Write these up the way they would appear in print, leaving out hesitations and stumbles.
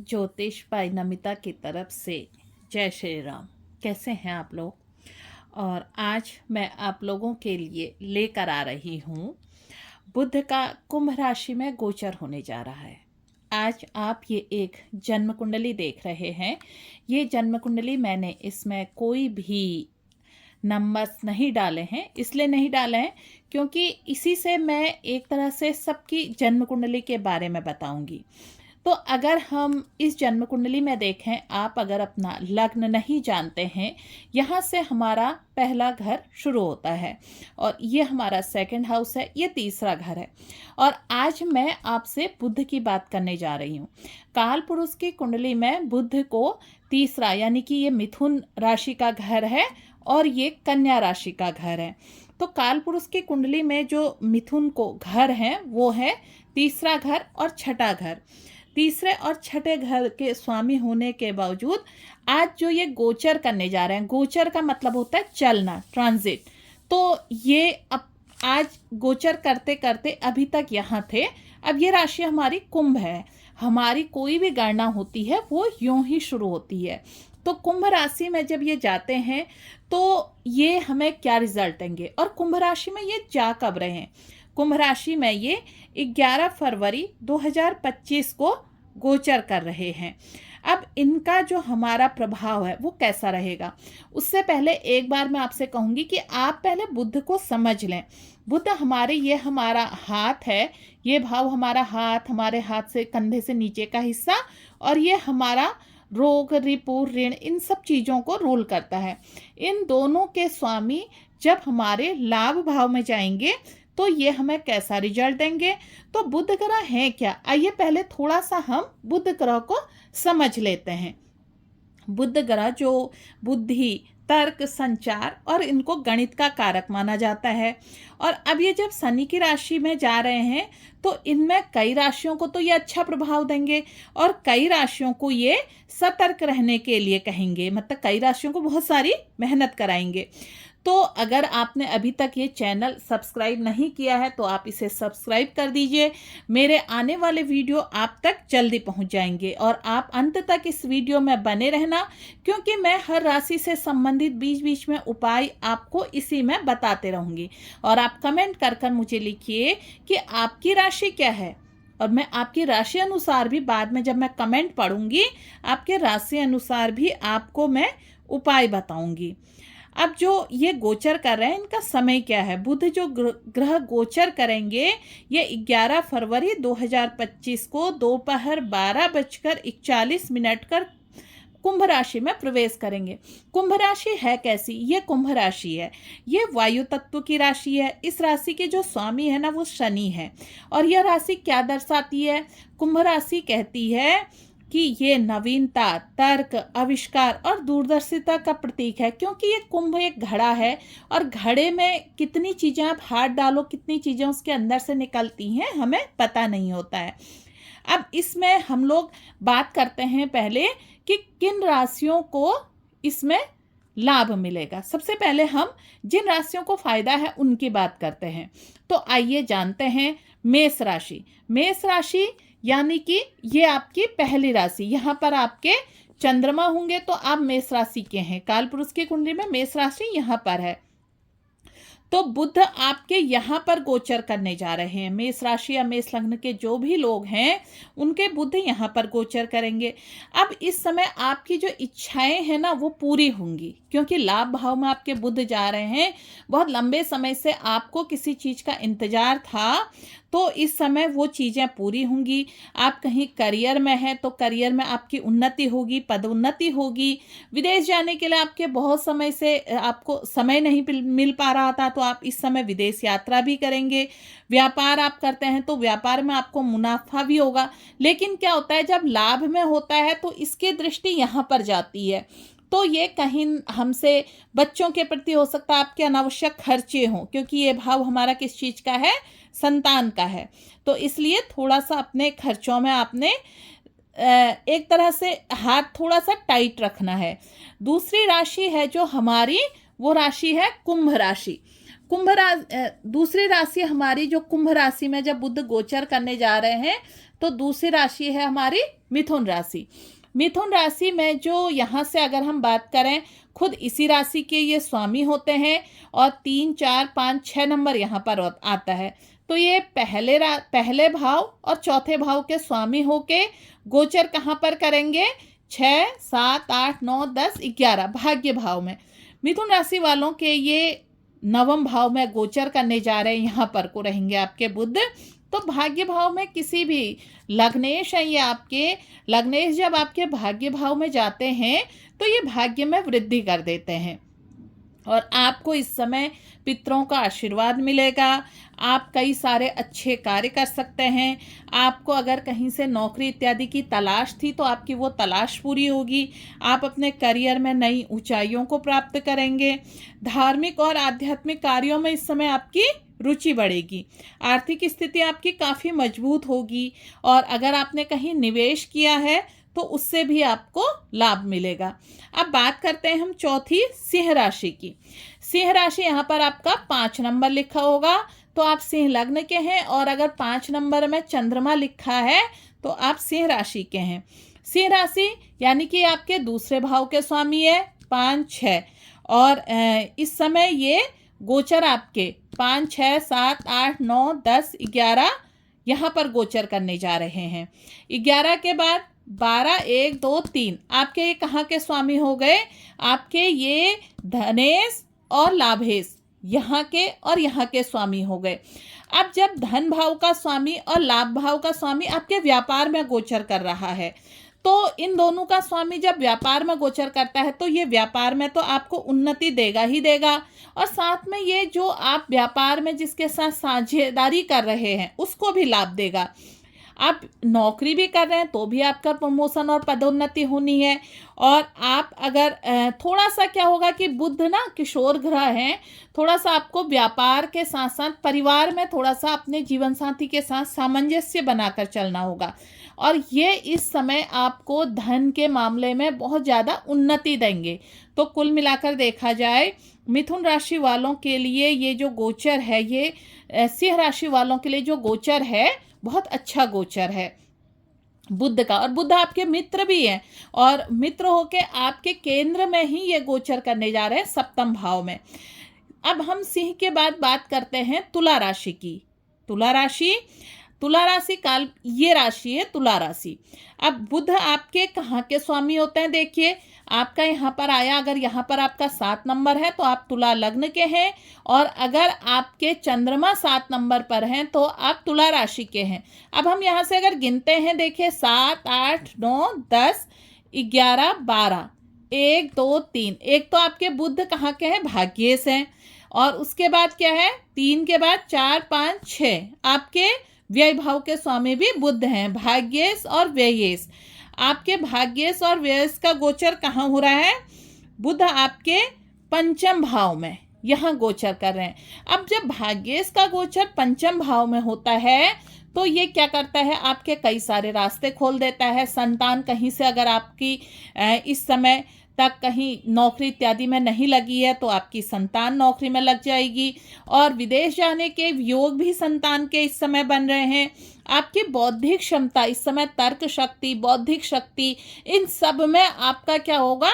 ज्योतिष बाई नमिता की तरफ से जय श्री राम। कैसे हैं आप लोग? और आज मैं आप लोगों के लिए लेकर आ रही हूँ, बुध का कुंभ राशि में गोचर होने जा रहा है। आज आप ये एक जन्म कुंडली देख रहे हैं। ये जन्म कुंडली मैंने इसमें कोई भी नंबर्स नहीं डाले हैं। इसलिए नहीं डाले हैं क्योंकि इसी से मैं एक तरह से सबकी जन्म कुंडली के बारे में बताऊंगी। तो अगर हम इस जन्म कुंडली में देखें, आप अगर अपना लग्न नहीं जानते हैं, यहाँ से हमारा पहला घर शुरू होता है और ये हमारा सेकंड हाउस है, ये तीसरा घर है। और आज मैं आपसे बुध की बात करने जा रही हूँ। काल पुरुष की कुंडली में बुध को तीसरा, यानी कि ये मिथुन राशि का घर है और ये कन्या राशि का घर है। तो काल पुरुष की कुंडली में जो मिथुन को घर है वो है तीसरा घर और छठा घर। तीसरे और छठे घर के स्वामी होने के बावजूद आज जो ये गोचर करने जा रहे हैं, गोचर का मतलब होता है चलना, ट्रांजिट। तो ये अब आज गोचर करते करते अभी तक यहाँ थे। अब ये राशि हमारी कुंभ है। हमारी कोई भी गणना होती है वो यूं ही शुरू होती है। तो कुंभ राशि में जब ये जाते हैं तो ये हमें क्या रिजल्ट देंगे, और कुंभ राशि में ये जा कब रहे हैं? कुंभ राशि में ये 11 फरवरी 2025 को गोचर कर रहे हैं। अब इनका जो हमारा प्रभाव है वो कैसा रहेगा, उससे पहले एक बार मैं आपसे कहूंगी कि आप पहले बुध को समझ लें। बुध हमारे, ये हमारा हाथ है, ये भाव हमारा हाथ, हमारे हाथ से कंधे से नीचे का हिस्सा, और ये हमारा रोग, रिपु, ऋण, इन सब चीज़ों को रूल करता है। इन दोनों के स्वामी जब हमारे लाभ भाव में जाएंगे तो ये हमें कैसा रिजल्ट देंगे। तो बुध ग्रह है क्या, आइए पहले थोड़ा सा हम बुध ग्रह को समझ लेते हैं। बुध ग्रह जो बुद्धि, तर्क, संचार और इनको गणित का कारक माना जाता है। और अब ये जब शनि की राशि में जा रहे हैं तो इनमें कई राशियों को तो ये अच्छा प्रभाव देंगे और कई राशियों को ये सतर्क रहने के लिए कहेंगे, मतलब कई राशियों को बहुत सारी मेहनत कराएंगे। तो अगर आपने अभी तक ये चैनल सब्सक्राइब नहीं किया है तो आप इसे सब्सक्राइब कर दीजिए। मेरे आने वाले वीडियो आप तक जल्दी पहुंच जाएंगे और आप अंत तक इस वीडियो में बने रहना, क्योंकि मैं हर राशि से संबंधित बीच बीच में उपाय आपको इसी में बताते रहूंगी। और आप कमेंट कर कर मुझे लिखिए कि आपकी राशि क्या है, और मैं आपकी राशि अनुसार भी बाद में जब मैं कमेंट पढ़ूंगी आपके राशि अनुसार भी आपको मैं उपाय बताऊंगी। अब जो ये गोचर कर रहे हैं इनका समय क्या है? बुध जो ग्रह गोचर करेंगे ये 11 फरवरी 2025 को दोपहर 12:41 कर कुंभ राशि में प्रवेश करेंगे। कुंभ राशि है कैसी? ये कुंभ राशि है, ये वायु तत्व की राशि है। इस राशि के जो स्वामी है ना वो शनि है। और यह राशि क्या दर्शाती है? कुंभ राशि कहती है कि ये नवीनता, तर्क, आविष्कार और दूरदर्शिता का प्रतीक है, क्योंकि ये कुंभ एक घड़ा है और घड़े में कितनी चीज़ें आप हाथ डालो, कितनी चीज़ें उसके अंदर से निकलती हैं हमें पता नहीं होता है। अब इसमें हम लोग बात करते हैं पहले कि किन राशियों को इसमें लाभ मिलेगा। सबसे पहले हम जिन राशियों को फायदा है उनकी बात करते हैं। तो आइए जानते हैं मेष राशि। मेष राशि यानी कि ये आपकी पहली राशि, यहाँ पर आपके चंद्रमा होंगे तो आप मेष राशि के हैं। काल पुरुष की कुंडली में मेष राशि यहाँ पर है। तो बुध आपके यहाँ पर गोचर करने जा रहे हैं। मेष राशि या मेष लग्न के जो भी लोग हैं उनके बुध यहाँ पर गोचर करेंगे। अब इस समय आपकी जो इच्छाएं हैं ना वो पूरी होंगी, क्योंकि लाभ भाव में आपके बुध जा रहे हैं। बहुत लंबे समय से आपको किसी चीज का इंतजार था तो इस समय वो चीज़ें पूरी होंगी। आप कहीं करियर में हैं तो करियर में आपकी उन्नति होगी, पदोन्नति होगी। विदेश जाने के लिए आपके बहुत समय से आपको समय नहीं मिल पा रहा था तो आप इस समय विदेश यात्रा भी करेंगे। व्यापार आप करते हैं तो व्यापार में आपको मुनाफा भी होगा। लेकिन क्या होता है, जब लाभ में होता है तो इसकी दृष्टि यहाँ पर जाती है। तो ये कहीं हमसे बच्चों के प्रति हो सकता है आपके अनावश्यक खर्चे हों, क्योंकि ये भाव हमारा किस चीज़ का है? संतान का है। तो इसलिए थोड़ा सा अपने खर्चों में आपने एक तरह से हाथ थोड़ा सा टाइट रखना है। दूसरी राशि है जो हमारी, वो राशि है कुंभ राशि। दूसरी राशि हमारी जो कुंभ राशि में जब बुध गोचर करने जा रहे हैं तो दूसरी राशि है हमारी मिथुन राशि। मिथुन राशि में जो यहाँ से अगर हम बात करें, खुद इसी राशि के ये स्वामी होते हैं और 3, 4, 5, 6 नंबर यहाँ पर आता है। तो ये पहले भाव और चौथे भाव के स्वामी होके गोचर कहाँ पर करेंगे? 6, 7, 8, 9, 10, 11 भाग्य भाव में। मिथुन राशि वालों के ये नवम भाव में गोचर करने जा रहे हैं, यहाँ पर को रहेंगे आपके बुध। तो भाग्य भाव में किसी भी लग्नेश हैं, ये आपके लग्नेश जब आपके भाग्य भाव में जाते हैं तो ये भाग्य में वृद्धि कर देते हैं और आपको इस समय पितरों का आशीर्वाद मिलेगा। आप कई सारे अच्छे कार्य कर सकते हैं। आपको अगर कहीं से नौकरी इत्यादि की तलाश थी तो आपकी वो तलाश पूरी होगी। आप अपने करियर में नई ऊंचाइयों को प्राप्त करेंगे। धार्मिक और आध्यात्मिक कार्यों में इस समय आपकी रुचि बढ़ेगी। आर्थिक स्थिति आपकी काफ़ी मजबूत होगी और अगर आपने कहीं निवेश किया है तो उससे भी आपको लाभ मिलेगा। अब बात करते हैं हम चौथी सिंह राशि की। सिंह राशि यहाँ पर आपका 5 नंबर लिखा होगा, तो आप सिंह लग्न के हैं और अगर 5 नंबर में चंद्रमा लिखा है तो आप सिंह राशि के हैं। सिंह राशि यानी कि आपके दूसरे भाव के स्वामी है 5, 6 और इस समय ये गोचर आपके 5, 6, 7, 8, 9, 10, 11 यहाँ पर गोचर करने जा रहे हैं। 11 के बाद 12, 1, 2, 3 आपके ये कहाँ के स्वामी हो गए? आपके ये धनेश और लाभेश यहाँ के और यहाँ के स्वामी हो गए। अब जब धन भाव का स्वामी और लाभ भाव का स्वामी आपके व्यापार में गोचर कर रहा है, तो इन दोनों का स्वामी जब व्यापार में गोचर करता है तो ये व्यापार में तो आपको उन्नति देगा ही देगा और साथ में ये जो आप व्यापार में जिसके साथ साझेदारी कर रहे हैं उसको भी लाभ देगा। आप नौकरी भी कर रहे हैं तो भी आपका प्रमोशन और पदोन्नति होनी है। और आप अगर थोड़ा सा क्या होगा कि बुध ना किशोर ग्रह हैं, थोड़ा सा आपको व्यापार के साथ साथ परिवार में थोड़ा सा अपने जीवन साथी के साथ सामंजस्य बनाकर चलना होगा और ये इस समय आपको धन के मामले में बहुत ज़्यादा उन्नति देंगे। तो कुल मिलाकर देखा जाए मिथुन राशि वालों के लिए ये जो गोचर है, ये सिंह राशि वालों के लिए जो गोचर है बहुत अच्छा गोचर है बुध का। और बुध आपके मित्र भी हैं और मित्र होके आपके केंद्र में ही ये गोचर करने जा रहे हैं 7वें भाव में। अब हम सिंह के बाद बात करते हैं तुला राशि की। तुला राशि काल ये राशि है तुला राशि। अब बुध आपके कहाँ के स्वामी होते हैं? देखिए आपका यहाँ पर आया, अगर यहाँ पर आपका 7 नंबर है तो आप तुला लग्न के हैं और अगर आपके चंद्रमा 7 नंबर पर हैं तो आप तुला राशि के हैं। अब हम यहाँ से अगर गिनते हैं, देखिए 7, 8, 9, 10, 11, 12, 1, 2, 3। एक तो आपके बुध कहाँ के हैं? भाग्येश हैं। और उसके बाद क्या है? 3 के बाद 4, 5, 6 आपके व्यय भाव के स्वामी भी बुध हैं, भाग्येश और व्ययेश। आपके भाग्येश और व्ययेश का गोचर कहाँ हो रहा है? बुध आपके 5वें भाव में यहाँ गोचर कर रहे हैं। अब जब भाग्येश का गोचर 5वें भाव में होता है तो ये क्या करता है? आपके कई सारे रास्ते खोल देता है। संतान कहीं से अगर आपकी इस समय तक कहीं नौकरी इत्यादि में नहीं लगी है तो आपकी संतान नौकरी में लग जाएगी और विदेश जाने के योग भी संतान के इस समय बन रहे हैं। आपकी बौद्धिक क्षमता इस समय, तर्क शक्ति, बौद्धिक शक्ति, इन सब में आपका क्या होगा?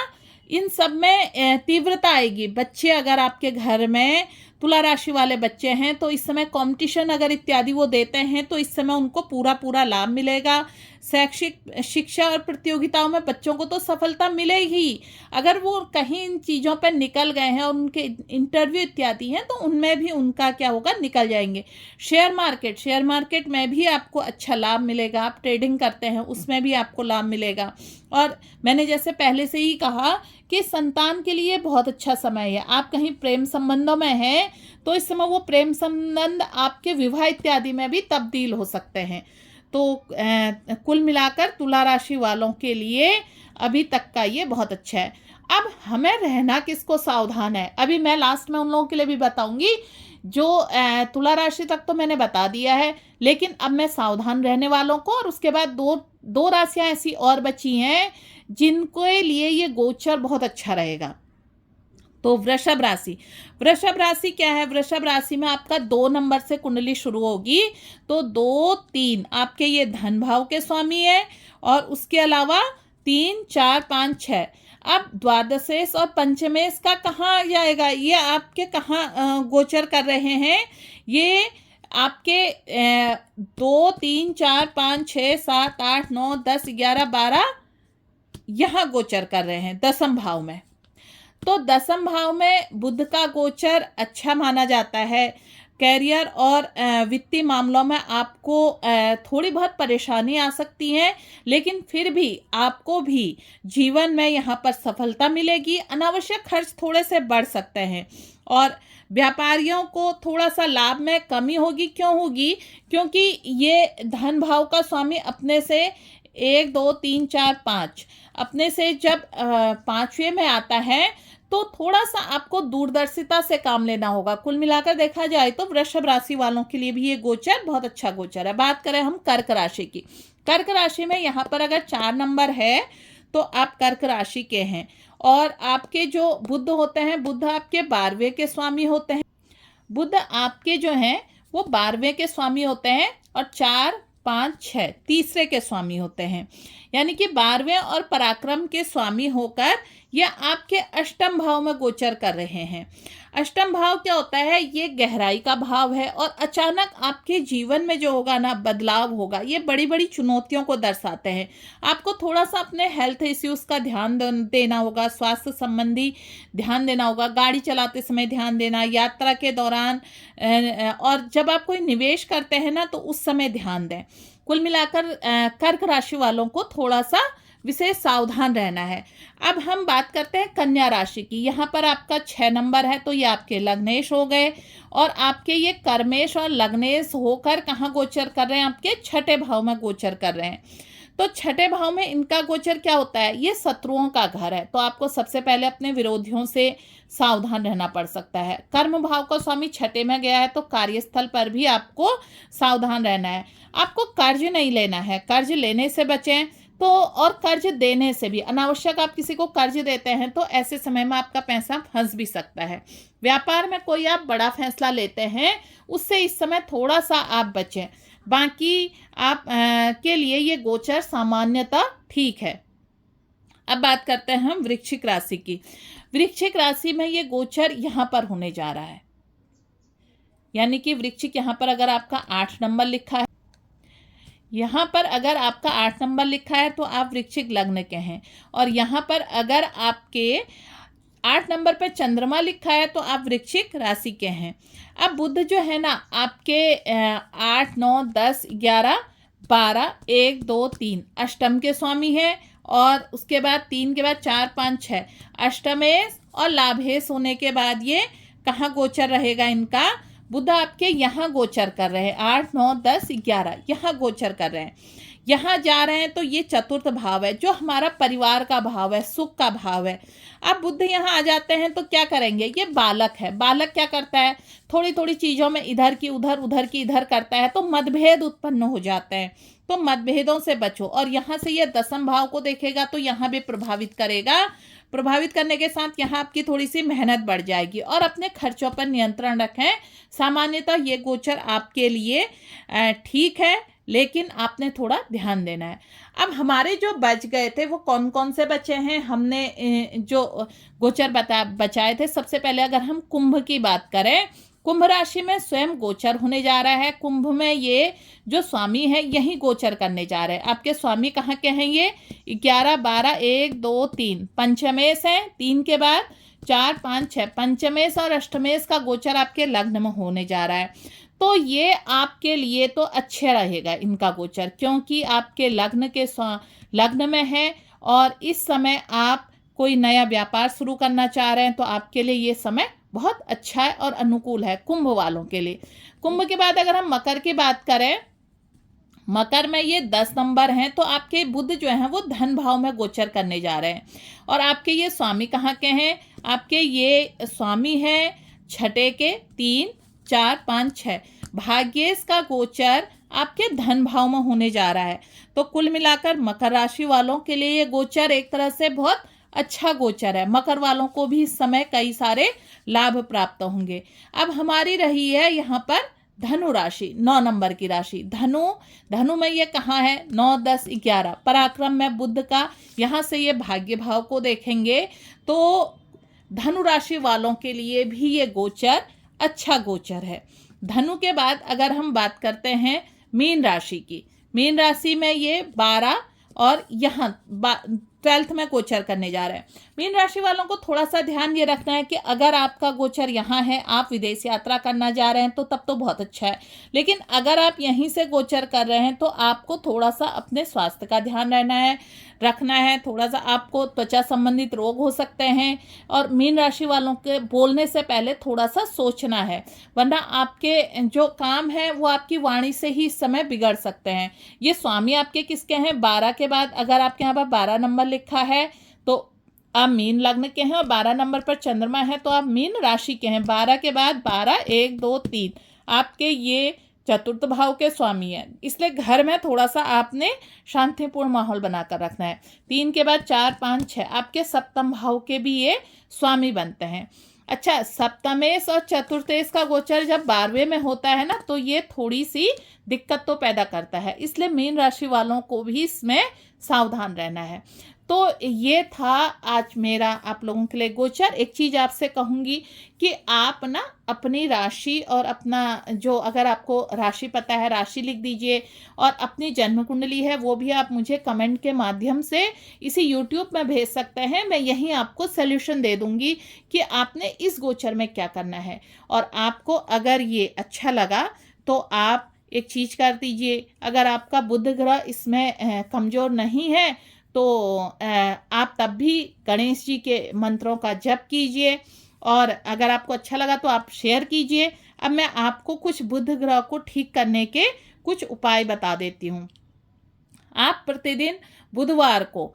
इन सब में तीव्रता आएगी। बच्चे अगर आपके घर में तुला राशि वाले बच्चे हैं तो इस समय कंपटीशन अगर इत्यादि वो देते हैं तो इस समय उनको पूरा लाभ मिलेगा। शैक्षिक शिक्षा और प्रतियोगिताओं में बच्चों को तो सफलता मिलेगी। अगर वो कहीं इन चीज़ों पर निकल गए हैं और उनके इंटरव्यू इत्यादि हैं तो उनमें भी उनका क्या होगा? निकल जाएंगे। शेयर मार्केट में भी आपको अच्छा लाभ मिलेगा। आप ट्रेडिंग करते हैं उसमें भी आपको लाभ मिलेगा। और मैंने जैसे पहले से ही कहा कि संतान के लिए बहुत अच्छा समय है। आप कहीं प्रेम संबंधों में हैं तो इस समय वो प्रेम संबंध आपके विवाह इत्यादि में भी तब्दील हो सकते हैं। तो कुल मिलाकर तुला राशि वालों के लिए अभी तक का ये बहुत अच्छा है। अब हमें रहना किसको सावधान है, अभी मैं लास्ट में उन लोगों के लिए भी बताऊंगी। जो तुला राशि तक तो मैंने बता दिया है, लेकिन अब मैं सावधान रहने वालों को और उसके बाद दो राशियां ऐसी और बची हैं जिनके लिए ये गोचर बहुत अच्छा रहेगा। तो वृषभ राशि, वृषभ राशि क्या है? वृषभ राशि में आपका 2 नंबर से कुंडली शुरू होगी, तो 2, 3 आपके ये धन भाव के स्वामी है, और उसके अलावा 3, 4, 5, 6। अब द्वादशेश और पंचमेश का कहाँ जाएगा? ये आपके कहाँ गोचर कर रहे हैं? ये आपके 2, 3, 4, 5, 6, 7, 8, 9, 10, 11, 12 यहाँ गोचर कर रहे हैं दसम भाव में। तो दसम भाव में बुध का गोचर अच्छा माना जाता है। कैरियर और वित्तीय मामलों में आपको थोड़ी बहुत परेशानी आ सकती है, लेकिन फिर भी आपको भी जीवन में यहाँ पर सफलता मिलेगी। अनावश्यक खर्च थोड़े से बढ़ सकते हैं, और व्यापारियों को थोड़ा सा लाभ में कमी होगी। क्यों होगी? क्योंकि ये धन भाव का स्वामी अपने से 1, 2, 3, 4, 5 अपने से जब 5वें में आता है, तो थोड़ा सा आपको दूरदर्शिता से काम लेना होगा। कुल मिलाकर देखा जाए तो वृषभ राशि वालों के लिए भी ये गोचर बहुत अच्छा गोचर है। बात करें हम कर्क राशि की, कर्क राशि में यहाँ पर अगर 4 नंबर है तो आप कर्क राशि के हैं, और आपके जो बुध होते हैं, बुध आपके 12वें के स्वामी होते हैं। बुध आपके जो हैं वो 12वें के स्वामी होते हैं, और 4, 5, 6 तीसरे के स्वामी होते हैं। यानी कि 12वें और पराक्रम के स्वामी होकर यह आपके अष्टम भाव में गोचर कर रहे हैं। अष्टम भाव क्या होता है? ये गहराई का भाव है, और अचानक आपके जीवन में जो होगा ना बदलाव होगा, ये बड़ी बड़ी चुनौतियों को दर्शाते हैं। आपको थोड़ा सा अपने हेल्थ इश्यूज का ध्यान देना होगा, स्वास्थ्य संबंधी ध्यान देना होगा, गाड़ी चलाते समय ध्यान देना, यात्रा के दौरान, और जब आप कोई निवेश करते हैं ना तो उस समय ध्यान दें। कुल मिलाकर कर्क राशि वालों को थोड़ा सा विशेष सावधान रहना है। अब हम बात करते हैं कन्या राशि की। यहाँ पर आपका 6 नंबर है, तो ये आपके लग्नेश हो गए, और आपके ये कर्मेश और लग्नेश होकर कहाँ गोचर कर रहे हैं? आपके 6ठे भाव में गोचर कर रहे हैं। तो 6ठे भाव में इनका गोचर क्या होता है? ये शत्रुओं का घर है, तो आपको सबसे पहले अपने विरोधियों से सावधान रहना पड़ सकता है। कर्म भाव का स्वामी 6ठे में गया है, तो कार्यस्थल पर भी आपको सावधान रहना है। आपको कर्ज नहीं लेना है, कर्ज लेने से बचें। तो और कर्ज देने से भी, अनावश्यक आप किसी को कर्ज देते हैं तो ऐसे समय में आपका पैसा फंस भी सकता है। व्यापार में कोई आप बड़ा फैसला लेते हैं, उससे इस समय थोड़ा सा आप बचें। बाकी आप के लिए ये गोचर सामान्यतः ठीक है। अब बात करते हैं हम वृश्चिक राशि की। वृश्चिक राशि में ये गोचर यहाँ पर होने जा रहा है, यानी कि वृश्चिक यहाँ पर अगर आपका 8 नंबर लिखा है, यहाँ पर अगर आपका 8 नंबर लिखा है तो आप वृश्चिक लग्न के हैं, और यहाँ पर अगर आपके 8 नंबर पर चंद्रमा लिखा है तो आप वृश्चिक राशि के हैं। अब बुध जो है ना आपके 8, 9, 10, 11, 12, 1, 2, 3 अष्टम के स्वामी हैं, और उसके बाद 3 के बाद 4, 5, 6 अष्टमेश और लाभेश होने के बाद ये कहाँ गोचर रहेगा इनका? बुध आपके यहाँ गोचर कर रहे हैं, 8, 9, 10, 11 यहाँ गोचर कर रहे हैं। यहाँ जा रहे हैं तो ये चतुर्थ भाव है, जो हमारा परिवार का भाव है, सुख का भाव है। अब बुध यहाँ आ जाते हैं तो क्या करेंगे? ये बालक है। बालक क्या करता है? थोड़ी थोड़ी चीज़ों में इधर की उधर, उधर की इधर करता है, तो मतभेद उत्पन्न हो जाते हैं। तो मतभेदों से बचो। और यहाँ से ये दसम भाव को देखेगा तो यहाँ भी प्रभावित करेगा। प्रभावित करने के साथ यहाँ आपकी थोड़ी सी मेहनत बढ़ जाएगी, और अपने खर्चों पर नियंत्रण रखें। सामान्यतः ये गोचर आपके लिए ठीक है, लेकिन आपने थोड़ा ध्यान देना है। अब हमारे जो बच गए थे वो कौन कौन से बचे हैं? हमने जो गोचर बचाए थे, सबसे पहले अगर हम कुंभ की बात करें, कुंभ राशि में स्वयं गोचर होने जा रहा है। कुंभ में ये जो स्वामी है यही गोचर करने जा रहे हैं। आपके स्वामी कहाँ के हैं? ये 11, 12, 1, 2, 3 पंचमेश है, 3 के बाद 4, 5, 6 पंचमेश और अष्टमेश का गोचर आपके लग्न में होने जा रहा है। तो ये आपके लिए तो अच्छे रहेगा इनका गोचर, क्योंकि आपके लग्न में है, और इस समय आप कोई नया व्यापार शुरू करना चाह रहे हैं तो आपके लिए ये समय बहुत अच्छा है और अनुकूल है कुंभ वालों के लिए। कुंभ के बाद अगर हम मकर की बात करें, मकर में ये 10 नंबर हैं, तो आपके बुध जो है वो धन भाव में गोचर करने जा रहे हैं, और आपके ये स्वामी कहाँ के हैं? आपके ये स्वामी हैं 6ठे के, 3, 4, 5, 6 भाग्येश का गोचर आपके धन भाव में होने जा रहा है। तो कुल मिलाकर मकर राशि वालों के लिए ये गोचर एक तरह से बहुत अच्छा गोचर है। मकर वालों को भी इस समय कई सारे लाभ प्राप्त होंगे। अब हमारी रही है यहाँ पर धनु राशि, 9 नंबर की राशि धनु में ये कहाँ है, 9, 10, 11 पराक्रम में बुध का, यहाँ से ये भाग्य भाव को देखेंगे तो धनु राशि वालों के लिए भी ये गोचर अच्छा गोचर है। धनु के बाद अगर हम बात करते हैं मीन राशि की, मीन राशि में ये 12 और यहाँ 12th में गोचर करने जा रहे हैं। मीन राशि वालों को थोड़ा सा ध्यान ये रखना है कि अगर आपका गोचर यहाँ है, आप विदेश यात्रा करना जा रहे हैं तो तब तो बहुत अच्छा है, लेकिन अगर आप यहीं से गोचर कर रहे हैं तो आपको थोड़ा सा अपने स्वास्थ्य का ध्यान रखना है। थोड़ा सा आपको त्वचा संबंधित रोग हो सकते हैं और मीन राशि वालों के बोलने से पहले थोड़ा सा सोचना है, वरना आपके जो काम है वो आपकी वाणी से ही इस समय बिगड़ सकते हैं। ये स्वामी आपके किसके हैं, 12 के बाद अगर आपके यहाँ पर 12 नंबर लिखा है तो आप मीन लग्न के हैं और 12 नंबर पर चंद्रमा है तो आप मीन राशि के हैं। 12 के बाद 12, 1, 2, 3 आपके ये चतुर्थ भाव के स्वामी है, इसलिए घर में थोड़ा सा आपने शांतिपूर्ण माहौल बनाकर रखना है। 3 के बाद 4, 5, 6 आपके सप्तम भाव के भी ये स्वामी बनते हैं। अच्छा, सप्तमेश और चतुर्थेश का गोचर जब 12वें में होता है ना तो ये थोड़ी सी दिक्कत तो पैदा करता है, इसलिए मीन राशि वालों को भी इसमें सावधान रहना है। तो ये था आज मेरा आप लोगों के लिए गोचर। एक चीज़ आपसे कहूँगी कि आप ना अपनी राशि और अपना जो अगर आपको राशि पता है राशि लिख दीजिए और अपनी जन्म कुंडली है वो भी आप मुझे कमेंट के माध्यम से इसी यूट्यूब में भेज सकते हैं। मैं यहीं आपको सल्यूशन दे दूँगी कि आपने इस गोचर में क्या करना है। और आपको अगर ये अच्छा लगा तो आप एक चीज़ कर दीजिए, अगर आपका बुध ग्रह इसमें कमज़ोर नहीं है तो आप तब भी गणेश जी के मंत्रों का जप कीजिए और अगर आपको अच्छा लगा तो आप शेयर कीजिए। अब मैं आपको कुछ बुध ग्रह को ठीक करने के कुछ उपाय बता देती हूँ। आप प्रतिदिन बुधवार को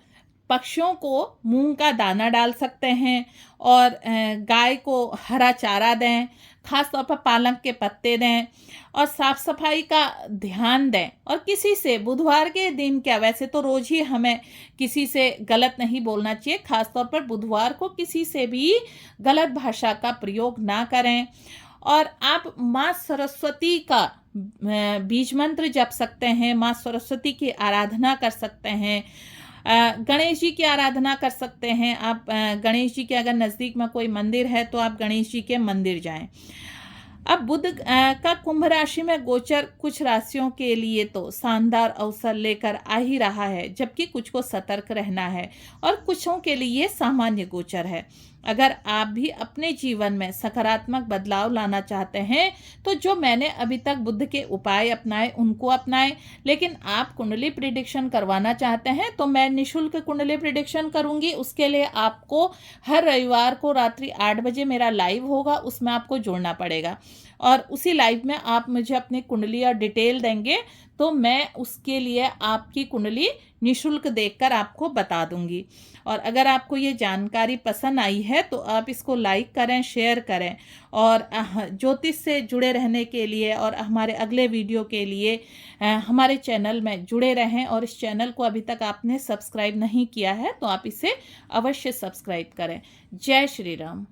पक्षियों को मूंग का दाना डाल सकते हैं और गाय को हरा चारा दें, खास तौर पर पालक के पत्ते दें और साफ सफाई का ध्यान दें। और किसी से बुधवार के दिन क्या, वैसे तो रोज ही हमें किसी से गलत नहीं बोलना चाहिए, खास तौर पर बुधवार को किसी से भी गलत भाषा का प्रयोग ना करें। और आप माँ सरस्वती का बीज मंत्र जप सकते हैं, माँ सरस्वती की आराधना कर सकते हैं, गणेश जी की आराधना कर सकते हैं। आप गणेश जी के अगर नज़दीक में कोई मंदिर है तो आप गणेश जी के मंदिर जाएं। अब बुध का कुंभ राशि में गोचर कुछ राशियों के लिए तो शानदार अवसर लेकर आ ही रहा है, जबकि कुछ को सतर्क रहना है और कुछों के लिए सामान्य गोचर है। अगर आप भी अपने जीवन में सकारात्मक बदलाव लाना चाहते हैं तो जो मैंने अभी तक बुध के उपाय अपनाए उनको अपनाएं। लेकिन आप कुंडली प्रिडिक्शन करवाना चाहते हैं तो मैं निशुल्क कुंडली प्रिडिक्शन करूंगी। उसके लिए आपको हर रविवार को रात्रि 8 बजे मेरा लाइव होगा, उसमें आपको जुड़ना पड़ेगा और उसी लाइव में आप मुझे अपनी कुंडली और डिटेल देंगे तो मैं उसके लिए आपकी कुंडली निशुल्क देखकर आपको बता दूंगी। और अगर आपको ये जानकारी पसंद आई है तो आप इसको लाइक करें, शेयर करें और ज्योतिष से जुड़े रहने के लिए और हमारे अगले वीडियो के लिए हमारे चैनल में जुड़े रहें। और इस चैनल को अभी तक आपने सब्सक्राइब नहीं किया है तो आप इसे अवश्य सब्सक्राइब करें। जय श्री राम।